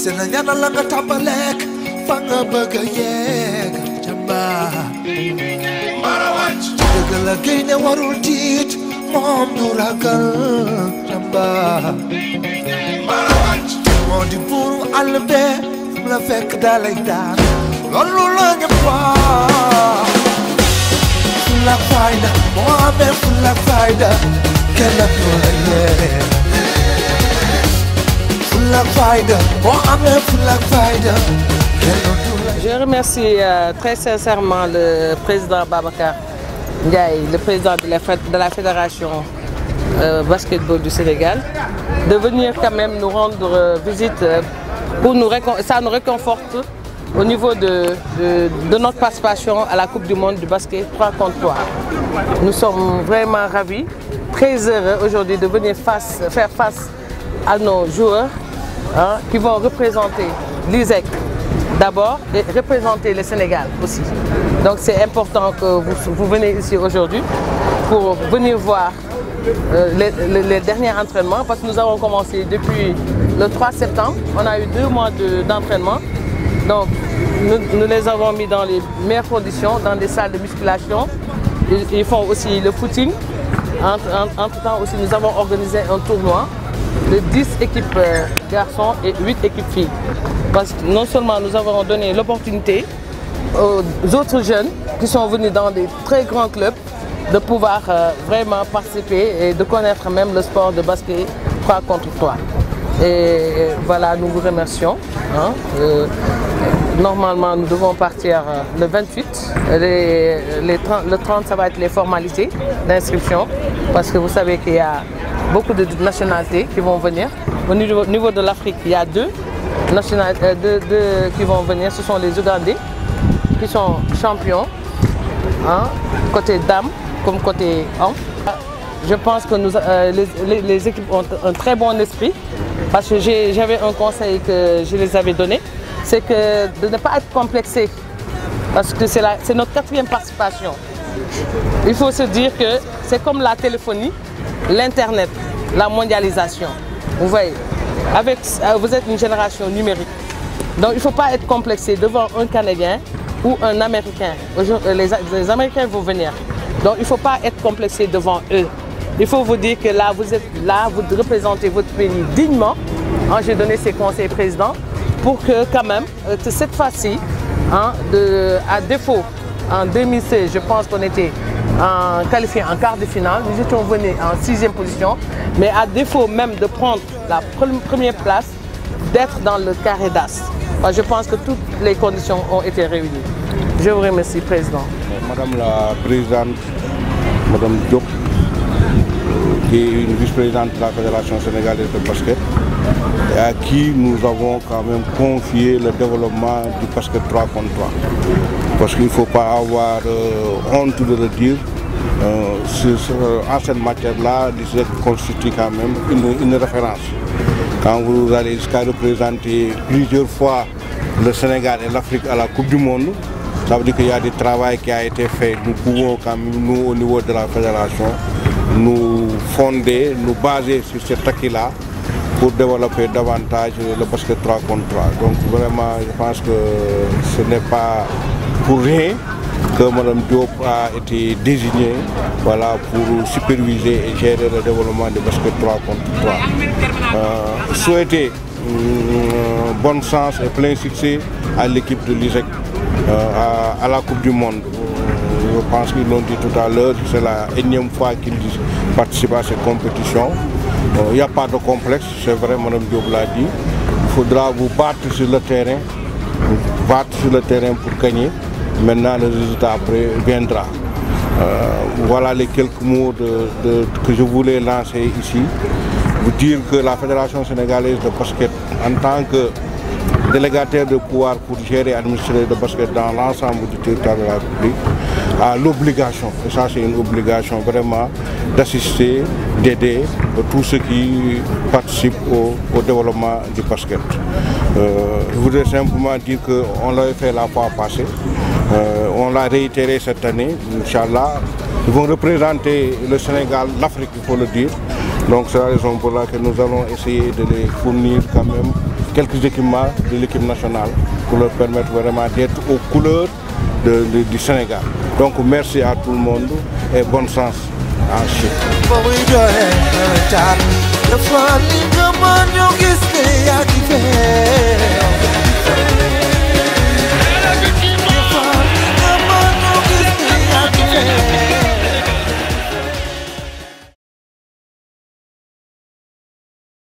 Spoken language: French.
Fasena nyana langa tabalek fanga baga yeg jamba Marawach Jagala gine warul tit mom duragal jamba Marawach Mondi buru albe la fek dalay dar lolu la ngepwa Fulla faida mohamed fulla faida kala dole Je remercie très sincèrement le président Babacar Ndiaye, le président de la Fédération basketball du Sénégal, de venir quand même nous rendre visite pour ça nous réconforte au niveau de notre participation à la Coupe du Monde du basket 3 contre 3. Nous sommes vraiment ravis, très heureux aujourd'hui de venir faire face à nos joueurs qui vont représenter l'ISEC d'abord et représenter le Sénégal aussi. Donc c'est important que vous venez ici aujourd'hui pour venir voir les derniers entraînements parce que nous avons commencé depuis le 3 septembre. On a eu 2 mois d'entraînement. Donc nous les avons mis dans les meilleures conditions, dans des salles de musculation. Ils font aussi le footing. Entre-temps aussi nous avons organisé un tournoi de 10 équipes garçons et 8 équipes filles. Parce que non seulement nous avons donné l'opportunité aux autres jeunes qui sont venus dans des très grands clubs de pouvoir vraiment participer et de connaître même le sport de basket 3 contre 3. Et voilà, nous vous remercions. Normalement, nous devons partir le 28. Le 30, ça va être les formalités d'inscription. Parce que vous savez qu'il y a beaucoup de nationalités qui vont venir. Au niveau de l'Afrique, il y a 2 nationalités qui vont venir. Ce sont les Ougandais qui sont champions, côté dames comme côté hommes. Je pense que les équipes ont un très bon esprit. Parce que j'avais un conseil que je les avais donné, c'est que de ne pas être complexé. Parce que c'est notre 4e participation. Il faut se dire que c'est comme la téléphonie, l'Internet, la mondialisation. Vous voyez, vous êtes une génération numérique. Donc il ne faut pas être complexé devant un Canadien ou un Américain. Les Américains vont venir. Donc il ne faut pas être complexé devant eux. Il faut vous dire que là, vous êtes là, vous représentez votre pays dignement. J'ai donné ces conseils président pour que quand même, que cette fois-ci, à défaut, en 2016, je pense qu'on était qualifié en quart de finale. Nous étions venus en 6e position. Mais à défaut même de prendre la première place, d'être dans le carré d'as. Je pense que toutes les conditions ont été réunies. Je vous remercie, Président. Madame la Présidente, Madame Diop, qui est une vice-présidente de la Fédération sénégalaise de basket, et à qui nous avons quand même confié le développement du basket 3 contre 3. Parce qu'il ne faut pas avoir honte de le dire, en cette matière-là, l'ISEC constitue quand même une référence. Quand vous allez jusqu'à représenter plusieurs fois le Sénégal et l'Afrique à la Coupe du Monde, ça veut dire qu'il y a du travail qui a été fait. Nous pouvons quand même, nous, au niveau de la fédération, nous fonder, nous baser sur cet acquis-là pour développer davantage le basket 3 contre 3. Donc vraiment, je pense que ce n'est pas pour rien que Mme Diop a été désignée, voilà, pour superviser et gérer le développement du basket 3 contre 3. Souhaiter bon sens et plein succès à l'équipe de l'ISEC à la Coupe du Monde. Je pense qu'ils l'ont dit tout à l'heure, c'est la énième fois qu'ils participent à cette compétition. Il n'y a pas de complexe, c'est vrai, Mme Diop l'a dit. Il faudra vous battre sur le terrain, pour gagner. Maintenant, le résultat après viendra. Voilà les quelques mots que je voulais lancer ici. Vous dire que la Fédération sénégalaise de basket, en tant que délégataire de pouvoir pour gérer et administrer le basket dans l'ensemble du territoire de la République, a l'obligation, et ça c'est une obligation vraiment, d'assister, d'aider tous ceux qui participent au développement du basket. Je voudrais simplement dire qu'on l'avait fait la fois passée, on l'a réitéré cette année, Inch'Allah. Ils vont représenter le Sénégal, l'Afrique, il faut le dire. Donc c'est la raison pour laquelle nous allons essayer de les fournir quand même quelques équipements de l'équipe nationale pour leur permettre vraiment d'être aux couleurs du Sénégal. Donc merci à tout le monde et bonne chance en Chine. Dafa li nga mën ñu gis ne yaa ngi fee